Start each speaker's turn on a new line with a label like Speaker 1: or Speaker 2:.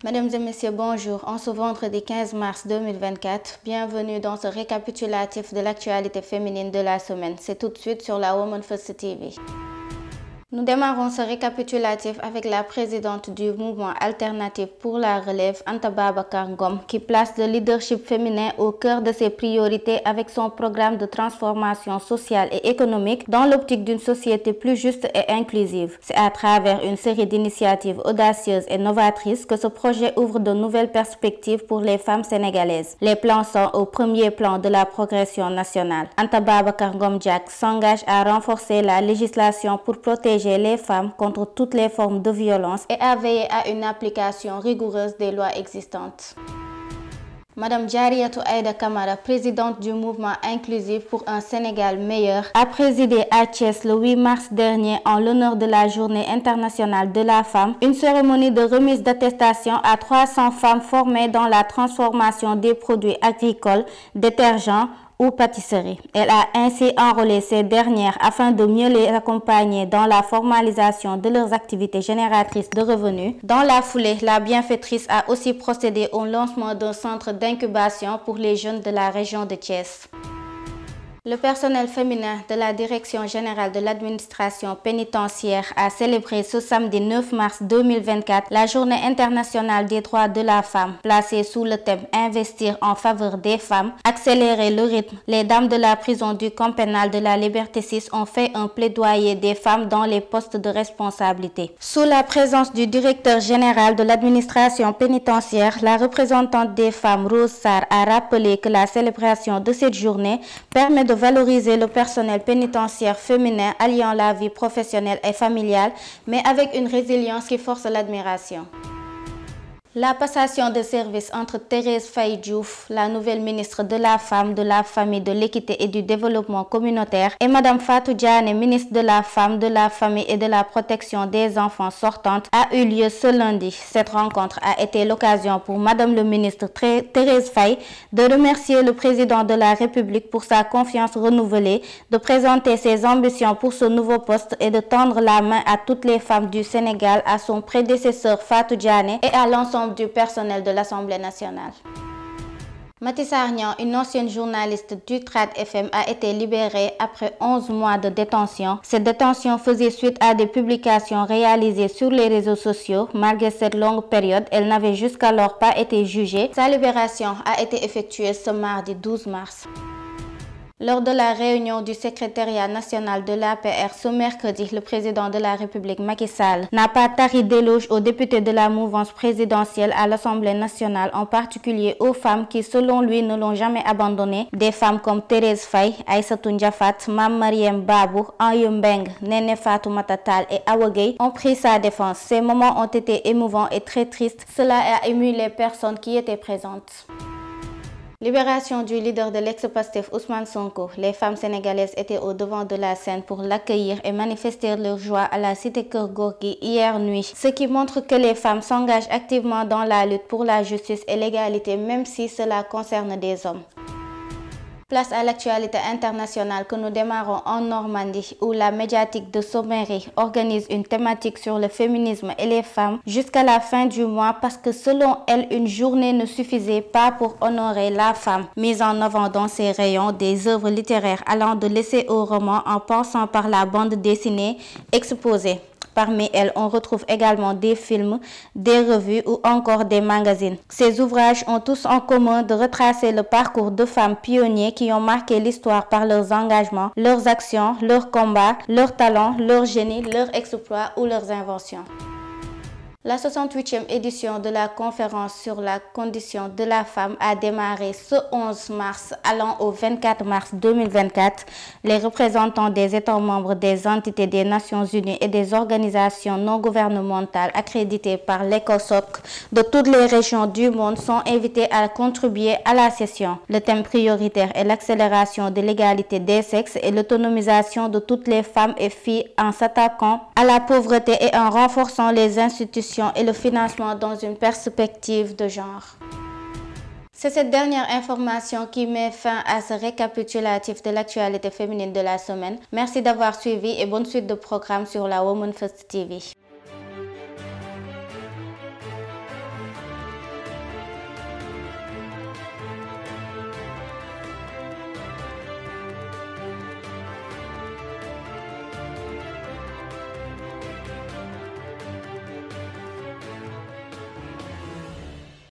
Speaker 1: Mesdames et messieurs, bonjour. En ce vendredi 15 mars 2024, bienvenue dans ce récapitulatif de l'actualité féminine de la semaine. C'est tout de suite sur la Women First TV. Nous démarrons ce récapitulatif avec la présidente du mouvement alternatif pour la relève, Anta Babacar Ngom, qui place le leadership féminin au cœur de ses priorités avec son programme de transformation sociale et économique dans l'optique d'une société plus juste et inclusive. C'est à travers une série d'initiatives audacieuses et novatrices que ce projet ouvre de nouvelles perspectives pour les femmes sénégalaises. Les plans sont au premier plan de la progression nationale. Anta Babacar Ngom Diack s'engage à renforcer la législation pour protéger les femmes contre toutes les formes de violence et à veiller à une application rigoureuse des lois existantes. Madame Diariatou Aïda Camara, présidente du mouvement inclusif pour un Sénégal meilleur, a présidé à Thiès le 8 mars dernier en l'honneur de la Journée internationale de la femme, une cérémonie de remise d'attestation à 300 femmes formées dans la transformation des produits agricoles, détergents, ou pâtisserie. Elle a ainsi enrôlé ces dernières afin de mieux les accompagner dans la formalisation de leurs activités génératrices de revenus. Dans la foulée, la bienfaitrice a aussi procédé au lancement d'un centre d'incubation pour les jeunes de la région de Thiès. Le personnel féminin de la Direction générale de l'administration pénitentiaire a célébré ce samedi 9 mars 2024 la Journée internationale des droits de la femme, placée sous le thème « Investir en faveur des femmes, accélérer le rythme ». Les dames de la prison du camp pénal de la Liberté 6 ont fait un plaidoyer des femmes dans les postes de responsabilité. Sous la présence du directeur général de l'administration pénitentiaire, la représentante des femmes, Rose Sarr, a rappelé que la célébration de cette journée permet de valoriser le personnel pénitentiaire féminin alliant la vie professionnelle et familiale, mais avec une résilience qui force l'admiration. La passation de service entre Thérèse Faye Diouf, la nouvelle ministre de la Femme, de la Famille, de l'Équité et du Développement communautaire, et Madame Fatou Diané, ministre de la Femme, de la Famille et de la Protection des enfants sortantes, a eu lieu ce lundi. Cette rencontre a été l'occasion pour Madame le ministre Thérèse Faye de remercier le président de la République pour sa confiance renouvelée, de présenter ses ambitions pour ce nouveau poste et de tendre la main à toutes les femmes du Sénégal, à son prédécesseur Fatou Diané et à l'ensemble du personnel de l'Assemblée nationale. Maty Sarr Niang, une ancienne journaliste du Trad FM, a été libérée après 11 mois de détention. Cette détention faisait suite à des publications réalisées sur les réseaux sociaux. Malgré cette longue période, elle n'avait jusqu'alors pas été jugée. Sa libération a été effectuée ce mardi 12 mars. Lors de la réunion du secrétariat national de l'APR ce mercredi, le président de la République Macky Sall n'a pas tari d'éloges aux députés de la mouvance présidentielle à l'Assemblée nationale, en particulier aux femmes qui, selon lui, ne l'ont jamais abandonné. Des femmes comme Thérèse Faye, Aïssatou Ndiafat, Mame Marième Babou, Anyu Mbeng, Néné Fatoumata Tall et Awa Gueye ont pris sa défense. Ces moments ont été émouvants et très tristes. Cela a ému les personnes qui étaient présentes. Libération du leader de l'ex-Pastef Ousmane Sonko. Les femmes sénégalaises étaient au devant de la scène pour l'accueillir et manifester leur joie à la cité Keur Gorgui hier nuit. Ce qui montre que les femmes s'engagent activement dans la lutte pour la justice et l'égalité, même si cela concerne des hommes. Place à l'actualité internationale que nous démarrons en Normandie, où la médiatique de Sommery organise une thématique sur le féminisme et les femmes jusqu'à la fin du mois, parce que selon elle, une journée ne suffisait pas pour honorer la femme. Mise en avant dans ses rayons, des œuvres littéraires allant de l'essai au roman en passant par la bande dessinée exposée. Parmi elles, on retrouve également des films, des revues ou encore des magazines. Ces ouvrages ont tous en commun de retracer le parcours de femmes pionniers qui ont marqué l'histoire par leurs engagements, leurs actions, leurs combats, leurs talents, leur génie, leurs exploits ou leurs inventions. La 68e édition de la conférence sur la condition de la femme a démarré ce 11 mars allant au 24 mars 2024. Les représentants des États membres des entités des Nations Unies et des organisations non gouvernementales accréditées par l'ECOSOC de toutes les régions du monde sont invités à contribuer à la session. Le thème prioritaire est l'accélération de l'égalité des sexes et l'autonomisation de toutes les femmes et filles en s'attaquant à la pauvreté et en renforçant les institutions et le financement dans une perspective de genre. C'est cette dernière information qui met fin à ce récapitulatif de l'actualité féminine de la semaine. Merci d'avoir suivi et bonne suite de programme sur la Women First TV.